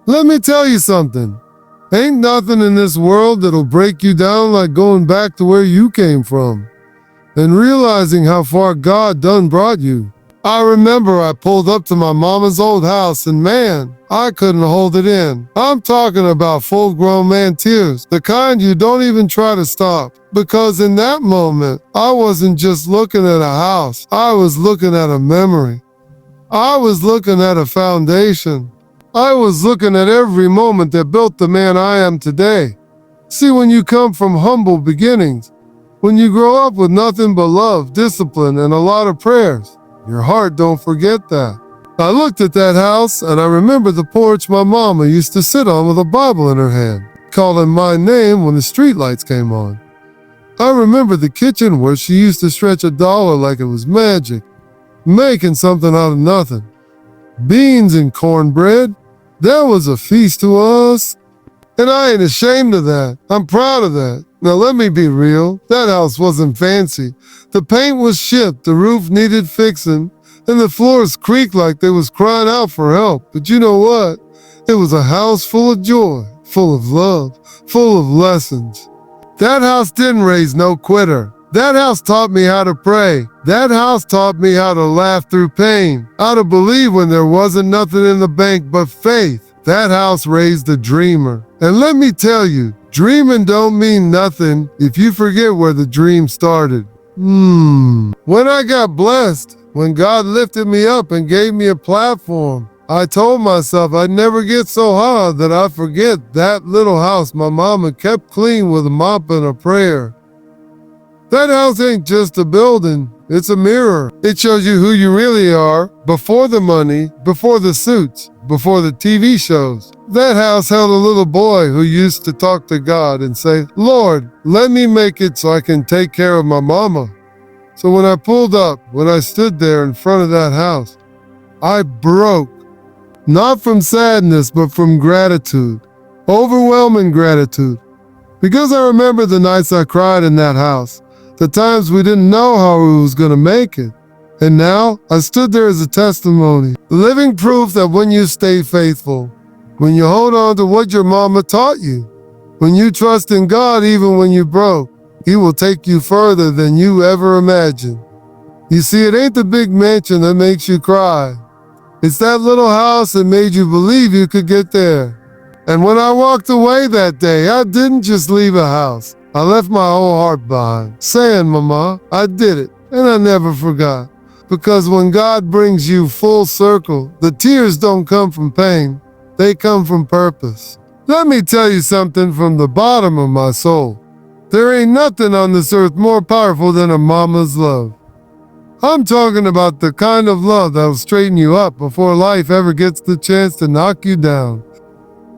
Let me tell you something. Ain't nothing in this world that'll break you down like going back to where you came from and realizing how far God done brought you. I remember I pulled up to my mama's old house and man, I couldn't hold it in. I'm talking about full-grown man tears, the kind you don't even try to stop. Because in that moment, I wasn't just looking at a house, I was looking at a memory. I was looking at a foundation. I was looking at every moment that built the man I am today. See, when you come from humble beginnings, when you grow up with nothing but love, discipline, and a lot of prayers, your heart don't forget that. I looked at that house and I remember the porch my mama used to sit on with a Bible in her hand, calling my name when the streetlights came on. I remember the kitchen where she used to stretch $1 like it was magic, making something out of nothing. Beans and cornbread, that was a feast to us. And I ain't ashamed of that. I'm proud of that. Now let me be real, that house wasn't fancy. The paint was chipped, the roof needed fixing, and the floors creaked like they was crying out for help. But you know what? It was a house full of joy, full of love, full of lessons. That house didn't raise no quitter. That house taught me how to pray. That house taught me how to laugh through pain, how to believe when there wasn't nothing in the bank but faith. That house raised a dreamer. And let me tell you, dreaming don't mean nothing if you forget where the dream started. When I got blessed, when God lifted me up and gave me a platform, I told myself I'd never get so high that I forget that little house my mama kept clean with a mop and a prayer. That house ain't just a building, it's a mirror. It shows you who you really are, before the money, before the suits, before the TV shows. That house held a little boy who used to talk to God and say, Lord, let me make it so I can take care of my mama. So when I pulled up, when I stood there in front of that house, I broke. Not from sadness, but from gratitude. Overwhelming gratitude. Because I remember the nights I cried in that house. The times we didn't know how we was gonna make it. And now, I stood there as a testimony, living proof that when you stay faithful, when you hold on to what your mama taught you, when you trust in God even when you broke, He will take you further than you ever imagined. You see, it ain't the big mansion that makes you cry. It's that little house that made you believe you could get there. And when I walked away that day, I didn't just leave a house. I left my whole heart behind, saying, Mama, I did it, and I never forgot. Because when God brings you full circle, the tears don't come from pain, they come from purpose. Let me tell you something from the bottom of my soul. There ain't nothing on this earth more powerful than a mama's love. I'm talking about the kind of love that'll straighten you up before life ever gets the chance to knock you down.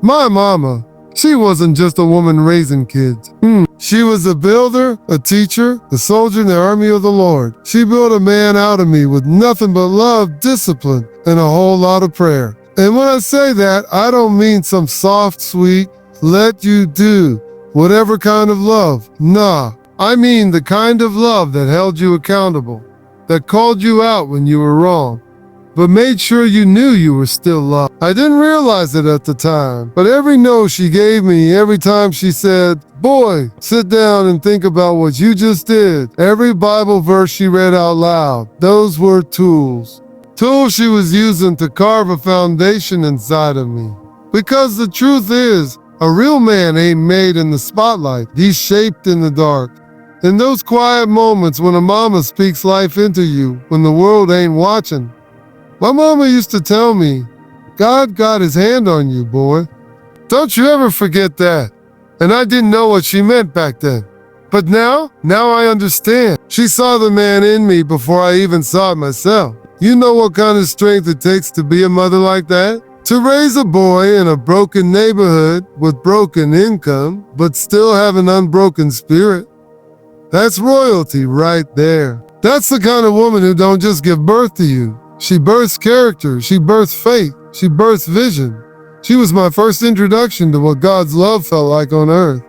My mama, she wasn't just a woman raising kids. She was a builder, a teacher, a soldier in the army of the Lord. She built a man out of me with nothing but love, discipline, and a whole lot of prayer. And when I say that, I don't mean some soft, sweet, let you do whatever kind of love. Nah, I mean the kind of love that held you accountable, that called you out when you were wrong, but made sure you knew you were still loved. I didn't realize it at the time, but every no she gave me, every time she said, boy, sit down and think about what you just did, every Bible verse she read out loud, those were tools. Tools she was using to carve a foundation inside of me. Because the truth is, a real man ain't made in the spotlight, he's shaped in the dark. In those quiet moments when a mama speaks life into you, when the world ain't watching. My mama used to tell me, God got his hand on you, boy. Don't you ever forget that. And I didn't know what she meant back then. But now I understand. She saw the man in me before I even saw it myself. You know what kind of strength it takes to be a mother like that? To raise a boy in a broken neighborhood with broken income, but still have an unbroken spirit. That's royalty right there. That's the kind of woman who don't just give birth to you. She births character, she births faith, she births vision. She was my first introduction to what God's love felt like on earth.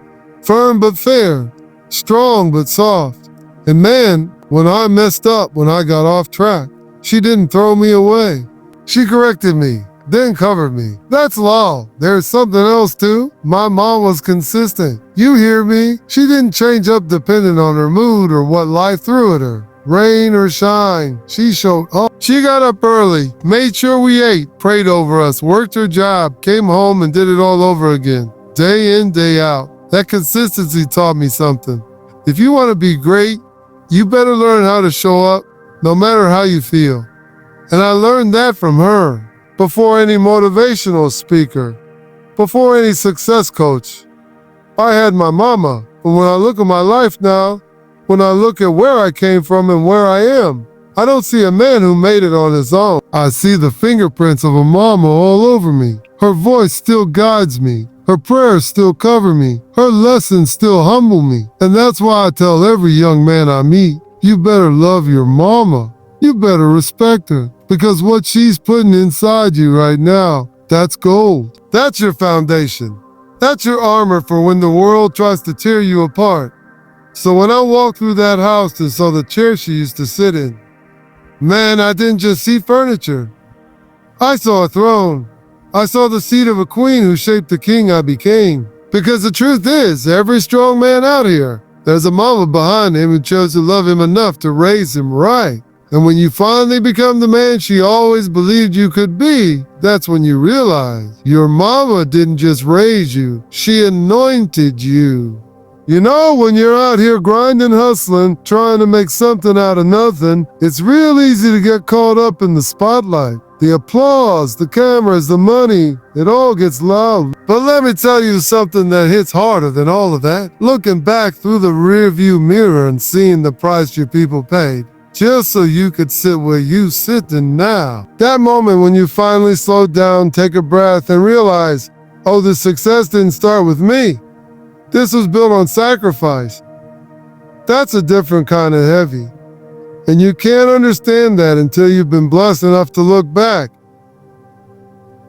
Firm but fair, strong but soft. And man, when I messed up, when I got off track, she didn't throw me away. She corrected me, then covered me. That's law. There's something else too. My mom was consistent. You hear me? She didn't change up depending on her mood or what life threw at her. Rain or shine, she showed up. She got up early, made sure we ate, prayed over us, worked her job, came home and did it all over again. Day in, day out. That consistency taught me something. If you want to be great, you better learn how to show up, no matter how you feel. And I learned that from her. Before any motivational speaker, before any success coach, I had my mama. But when I look at my life now, when I look at where I came from and where I am, I don't see a man who made it on his own. I see the fingerprints of a mama all over me. Her voice still guides me. Her prayers still cover me. Her lessons still humble me. And that's why I tell every young man I meet, you better love your mama. You better respect her. Because what she's putting inside you right now, that's gold. That's your foundation. That's your armor for when the world tries to tear you apart. So when I walked through that house and saw the chair she used to sit in, man, I didn't just see furniture. I saw a throne. I saw the seat of a queen who shaped the king I became. Because the truth is, every strong man out here, there's a mama behind him who chose to love him enough to raise him right. And when you finally become the man she always believed you could be, that's when you realize your mama didn't just raise you, she anointed you. You know, when you're out here grinding, hustling, trying to make something out of nothing, it's real easy to get caught up in the spotlight. The applause, the cameras, the money, it all gets loud. But let me tell you something that hits harder than all of that. Looking back through the rearview mirror and seeing the price your people paid, just so you could sit where you sitting now. That moment when you finally slow down, take a breath, and realize, oh, the success didn't start with me. This was built on sacrifice. That's a different kind of heavy. And you can't understand that until you've been blessed enough to look back.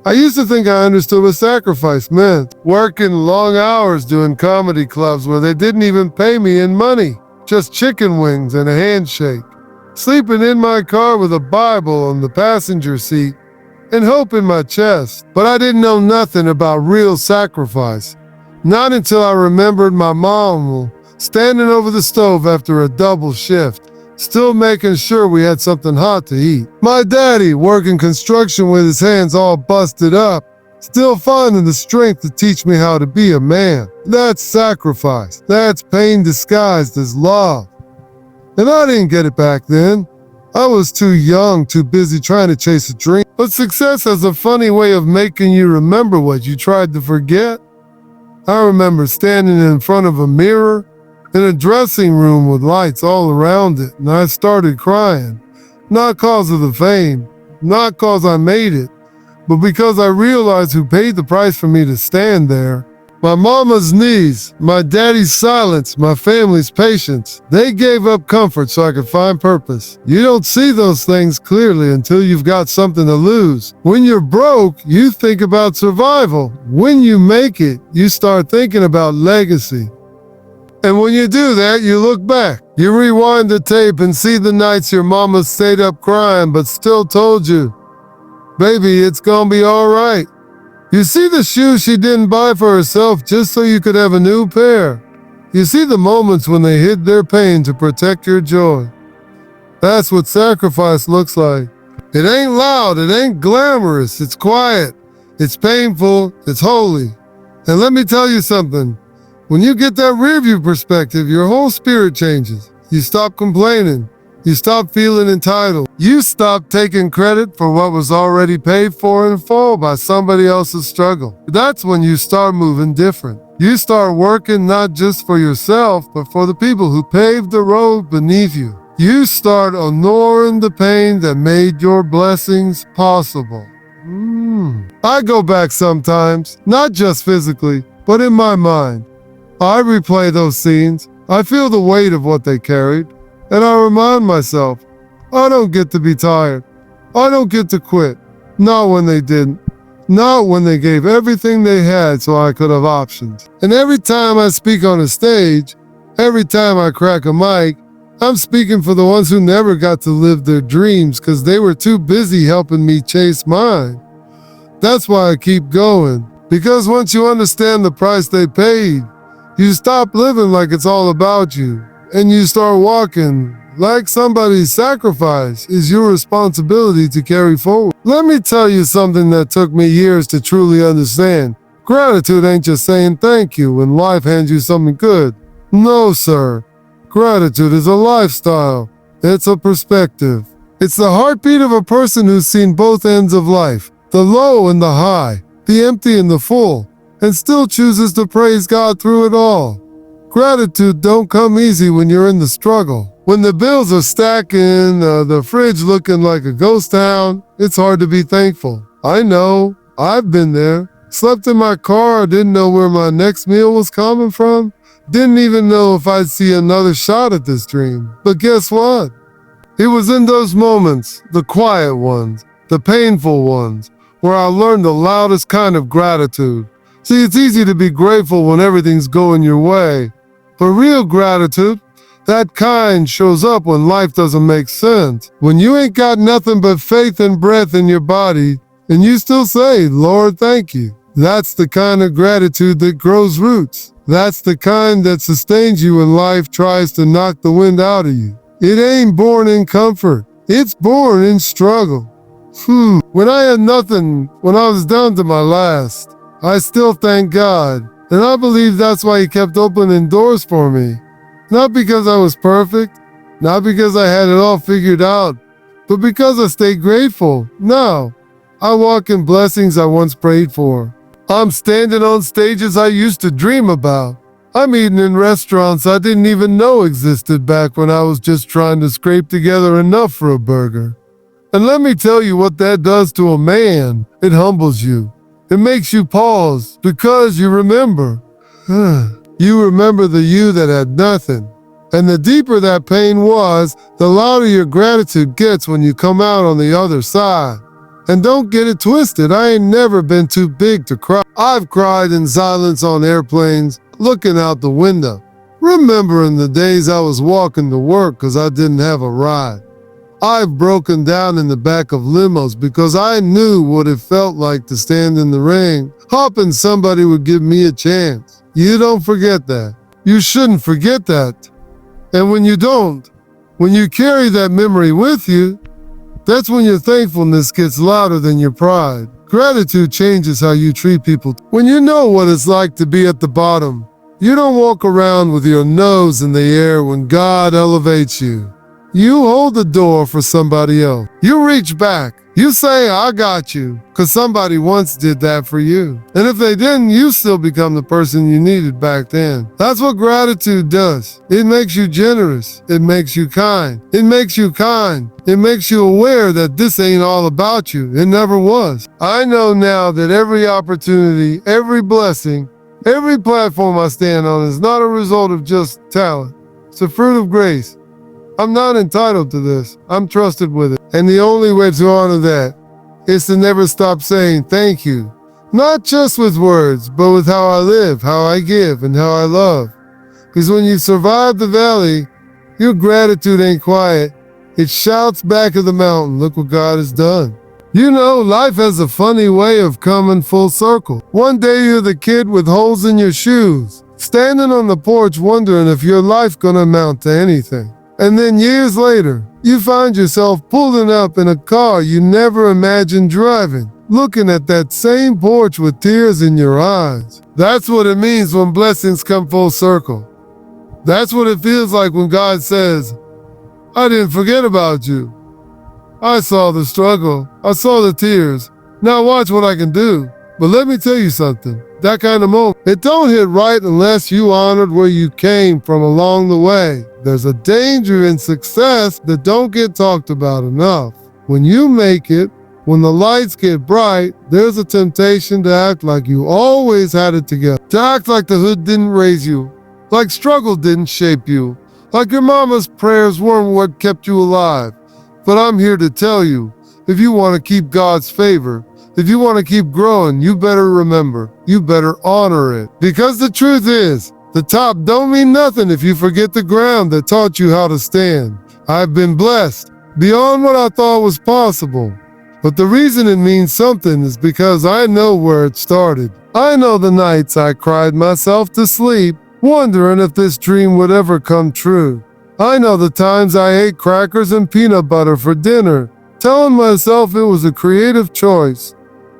I used to think I understood what sacrifice meant. Working long hours doing comedy clubs where they didn't even pay me in money. Just chicken wings and a handshake. Sleeping in my car with a Bible on the passenger seat and hope in my chest. But I didn't know nothing about real sacrifice. Not until I remembered my mom standing over the stove after a double shift, still making sure we had something hot to eat. My daddy working construction with his hands all busted up, still finding the strength to teach me how to be a man. That's sacrifice. That's pain disguised as love. And I didn't get it back then. I was too young, too busy trying to chase a dream. But success has a funny way of making you remember what you tried to forget. I remember standing in front of a mirror in a dressing room with lights all around it, and I started crying. Not cause of the fame, not cause I made it, but because I realized who paid the price for me to stand there. My mama's knees, my daddy's silence, my family's patience. They gave up comfort so I could find purpose. You don't see those things clearly until you've got something to lose. When you're broke, you think about survival. When you make it, you start thinking about legacy. And when you do that, you look back. You rewind the tape and see the nights your mama stayed up crying but still told you, baby, it's gonna be all right. You see the shoes she didn't buy for herself just so you could have a new pair. You see the moments when they hid their pain to protect your joy. That's what sacrifice looks like. It ain't loud, it ain't glamorous, it's quiet, it's painful, it's holy. And let me tell you something. When you get that rearview perspective, your whole spirit changes. You stop complaining. You stop feeling entitled. You stop taking credit for what was already paid for in full by somebody else's struggle. That's when you start moving different. You start working not just for yourself, but for the people who paved the road beneath you. You start honoring the pain that made your blessings possible. I go back sometimes, not just physically, but in my mind. I replay those scenes. I feel the weight of what they carried. And I remind myself, I don't get to be tired. I don't get to quit. Not when they didn't. Not when they gave everything they had so I could have options. And every time I speak on a stage, every time I crack a mic, I'm speaking for the ones who never got to live their dreams because they were too busy helping me chase mine. That's why I keep going. Because once you understand the price they paid, you stop living like it's all about you, and you start walking like somebody's sacrifice is your responsibility to carry forward. Let me tell you something that took me years to truly understand. Gratitude ain't just saying thank you when life hands you something good. No, sir. Gratitude is a lifestyle. It's a perspective. It's the heartbeat of a person who's seen both ends of life, the low and the high, the empty and the full, and still chooses to praise God through it all. Gratitude don't come easy when you're in the struggle. When the bills are stacking, the fridge looking like a ghost town, it's hard to be thankful. I know. I've been there. Slept in my car, didn't know where my next meal was coming from. Didn't even know if I'd see another shot at this dream. But guess what? It was in those moments, the quiet ones, the painful ones, where I learned the loudest kind of gratitude. See, it's easy to be grateful when everything's going your way. But real gratitude, that kind shows up when life doesn't make sense. When you ain't got nothing but faith and breath in your body, and you still say, Lord, thank you. That's the kind of gratitude that grows roots. That's the kind that sustains you when life tries to knock the wind out of you. It ain't born in comfort. It's born in struggle. When I had nothing, when I was down to my last, I still thank God. And I believe that's why He kept opening doors for me. Not because I was perfect, not because I had it all figured out, but because I stayed grateful. Now, I walk in blessings I once prayed for. I'm standing on stages I used to dream about. I'm eating in restaurants I didn't even know existed back when I was just trying to scrape together enough for a burger. And let me tell you what that does to a man. It humbles you. It makes you pause because you remember. You remember the you that had nothing. And the deeper that pain was, the louder your gratitude gets when you come out on the other side. And don't get it twisted, I ain't never been too big to cry. I've cried in silence on airplanes, looking out the window, remembering the days I was walking to work because I didn't have a ride. I've broken down in the back of limos because I knew what it felt like to stand in the ring, hoping somebody would give me a chance. You don't forget that. You shouldn't forget that. And when you don't, when you carry that memory with you, that's when your thankfulness gets louder than your pride. Gratitude changes how you treat people. When you know what it's like to be at the bottom, you don't walk around with your nose in the air when God elevates you. You hold the door for somebody else. You reach back. You say, I got you, because somebody once did that for you. And if they didn't, you still become the person you needed back then. That's what gratitude does. It makes you generous. It makes you kind. It makes you kind. It makes you aware that this ain't all about you. It never was. I know now that every opportunity, every blessing, every platform I stand on is not a result of just talent. It's a fruit of grace. I'm not entitled to this. I'm trusted with it. And the only way to honor that is to never stop saying thank you. Not just with words, but with how I live, how I give, and how I love. Because when you survive the valley, your gratitude ain't quiet. It shouts back at the mountain, look what God has done. You know, life has a funny way of coming full circle. One day you're the kid with holes in your shoes, standing on the porch wondering if your life gonna amount to anything. And then years later, you find yourself pulling up in a car you never imagined driving, looking at that same porch with tears in your eyes. That's what it means when blessings come full circle. That's what it feels like when God says, I didn't forget about you. I saw the struggle. I saw the tears. Now watch what I can do. But let me tell you something. That kind of moment, it don't hit right unless you honored where you came from along the way. There's a danger in success that don't get talked about enough. When you make it, when the lights get bright, there's a temptation to act like you always had it together. To act like the hood didn't raise you, like struggle didn't shape you, like your mama's prayers weren't what kept you alive. But I'm here to tell you, if you want to keep God's favor, if you want to keep growing, you better remember, you better honor it. Because the truth is, the top don't mean nothing if you forget the ground that taught you how to stand. I've been blessed beyond what I thought was possible. But the reason it means something is because I know where it started. I know the nights I cried myself to sleep, wondering if this dream would ever come true. I know the times I ate crackers and peanut butter for dinner, telling myself it was a creative choice.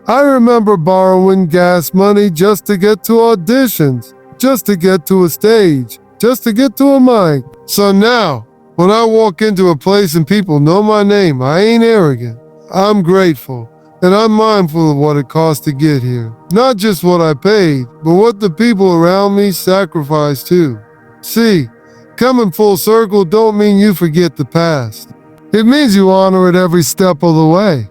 I remember borrowing gas money just to get to auditions, just to get to a stage, just to get to a mic. So now, when I walk into a place and people know my name, I ain't arrogant. I'm grateful, and I'm mindful of what it cost to get here. Not just what I paid, but what the people around me sacrificed too. See, coming full circle don't mean you forget the past. It means you honor it every step of the way.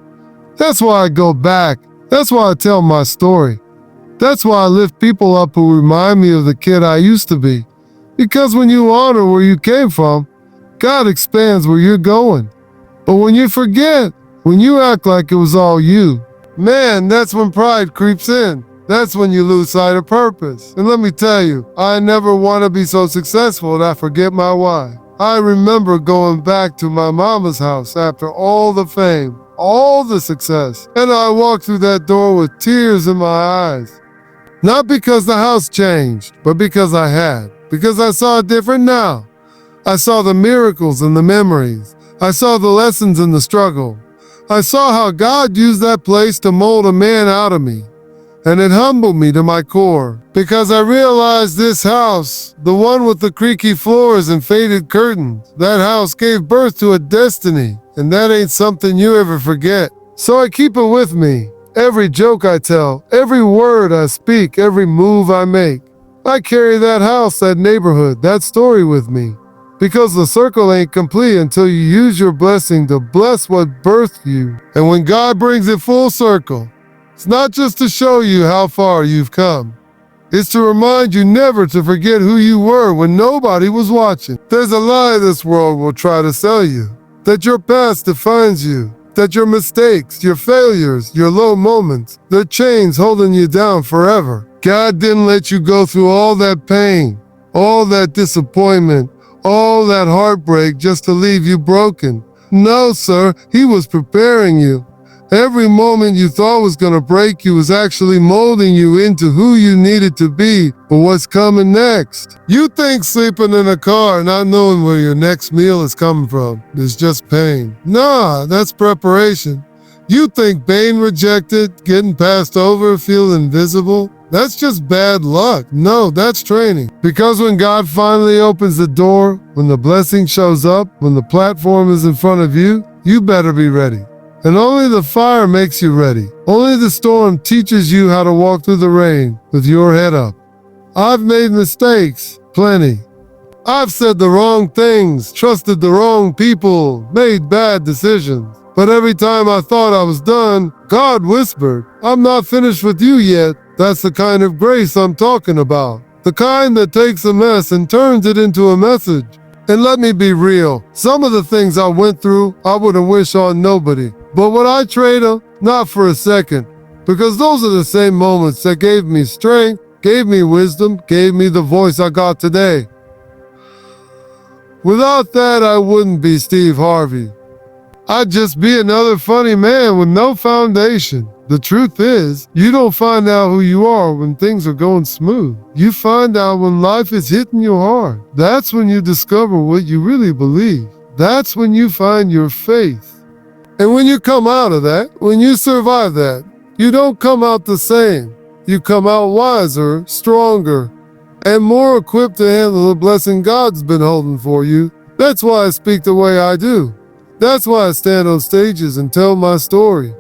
That's why I go back. That's why I tell my story. That's why I lift people up who remind me of the kid I used to be. Because when you honor where you came from, God expands where you're going. But when you forget, when you act like it was all you, man, that's when pride creeps in. That's when you lose sight of purpose. And let me tell you, I never want to be so successful that I forget my why. I remember going back to my mama's house after all the fame, all the success, and I walked through that door with tears in my eyes. Not because the house changed, but because I had. Because I saw it different now. I saw the miracles and the memories. I saw the lessons in the struggle. I saw how God used that place to mold a man out of me. And it humbled me to my core. Because I realized this house, the one with the creaky floors and faded curtains, that house gave birth to a destiny. And that ain't something you ever forget. So I keep it with me. Every joke I tell, every word I speak, every move I make. I carry that house, that neighborhood, that story with me. Because the circle ain't complete until you use your blessing to bless what birthed you. And when God brings it full circle, it's not just to show you how far you've come. It's to remind you never to forget who you were when nobody was watching. There's a lie this world will try to sell you. That your past defines you. That your mistakes, your failures, your low moments, they're chains holding you down forever. God didn't let you go through all that pain, all that disappointment, all that heartbreak just to leave you broken. No, sir, He was preparing you. Every moment you thought was going to break you was actually molding you into who you needed to be for what's coming next. You think sleeping in a car, not knowing where your next meal is coming from, is just pain. Nah, that's preparation. You think being rejected, getting passed over, feeling invisible, that's just bad luck. No, that's training. Because when God finally opens the door, when the blessing shows up, when the platform is in front of you, you better be ready. And only the fire makes you ready. Only the storm teaches you how to walk through the rain with your head up. I've made mistakes, plenty. I've said the wrong things, trusted the wrong people, made bad decisions. But every time I thought I was done, God whispered, "I'm not finished with you yet." That's the kind of grace I'm talking about. The kind that takes a mess and turns it into a message. And let me be real, some of the things I went through, I wouldn't wish on nobody. But would I trade them? Not for a second. Because those are the same moments that gave me strength, gave me wisdom, gave me the voice I got today. Without that, I wouldn't be Steve Harvey. I'd just be another funny man with no foundation. The truth is, you don't find out who you are when things are going smooth. You find out when life is hitting you hard. That's when you discover what you really believe. That's when you find your faith. And when you come out of that, when you survive that, you don't come out the same. You come out wiser, stronger, and more equipped to handle the blessing God's been holding for you. That's why I speak the way I do. That's why I stand on stages and tell my story.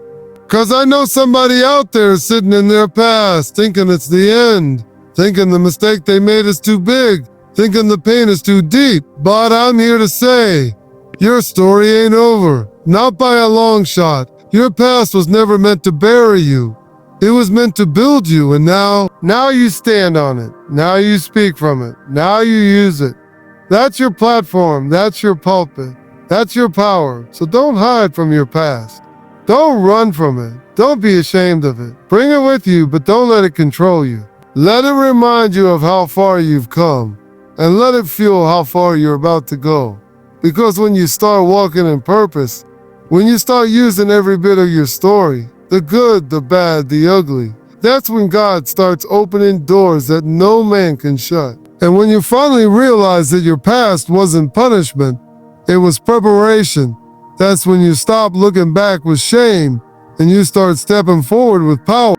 'Cause I know somebody out there sitting in their past, thinking it's the end, thinking the mistake they made is too big, thinking the pain is too deep. But I'm here to say, your story ain't over. Not by a long shot. Your past was never meant to bury you. It was meant to build you, and now you stand on it. Now you speak from it. Now you use it. That's your platform. That's your pulpit. That's your power. So don't hide from your past. Don't run from it. Don't be ashamed of it. Bring it with you, but don't let it control you. Let it remind you of how far you've come, and let it fuel how far you're about to go. Because when you start walking in purpose, When you start using every bit of your story, the good, the bad, the ugly, that's when God starts opening doors that no man can shut. And when you finally realize that your past wasn't punishment, it was preparation, that's when you stop looking back with shame and you start stepping forward with power.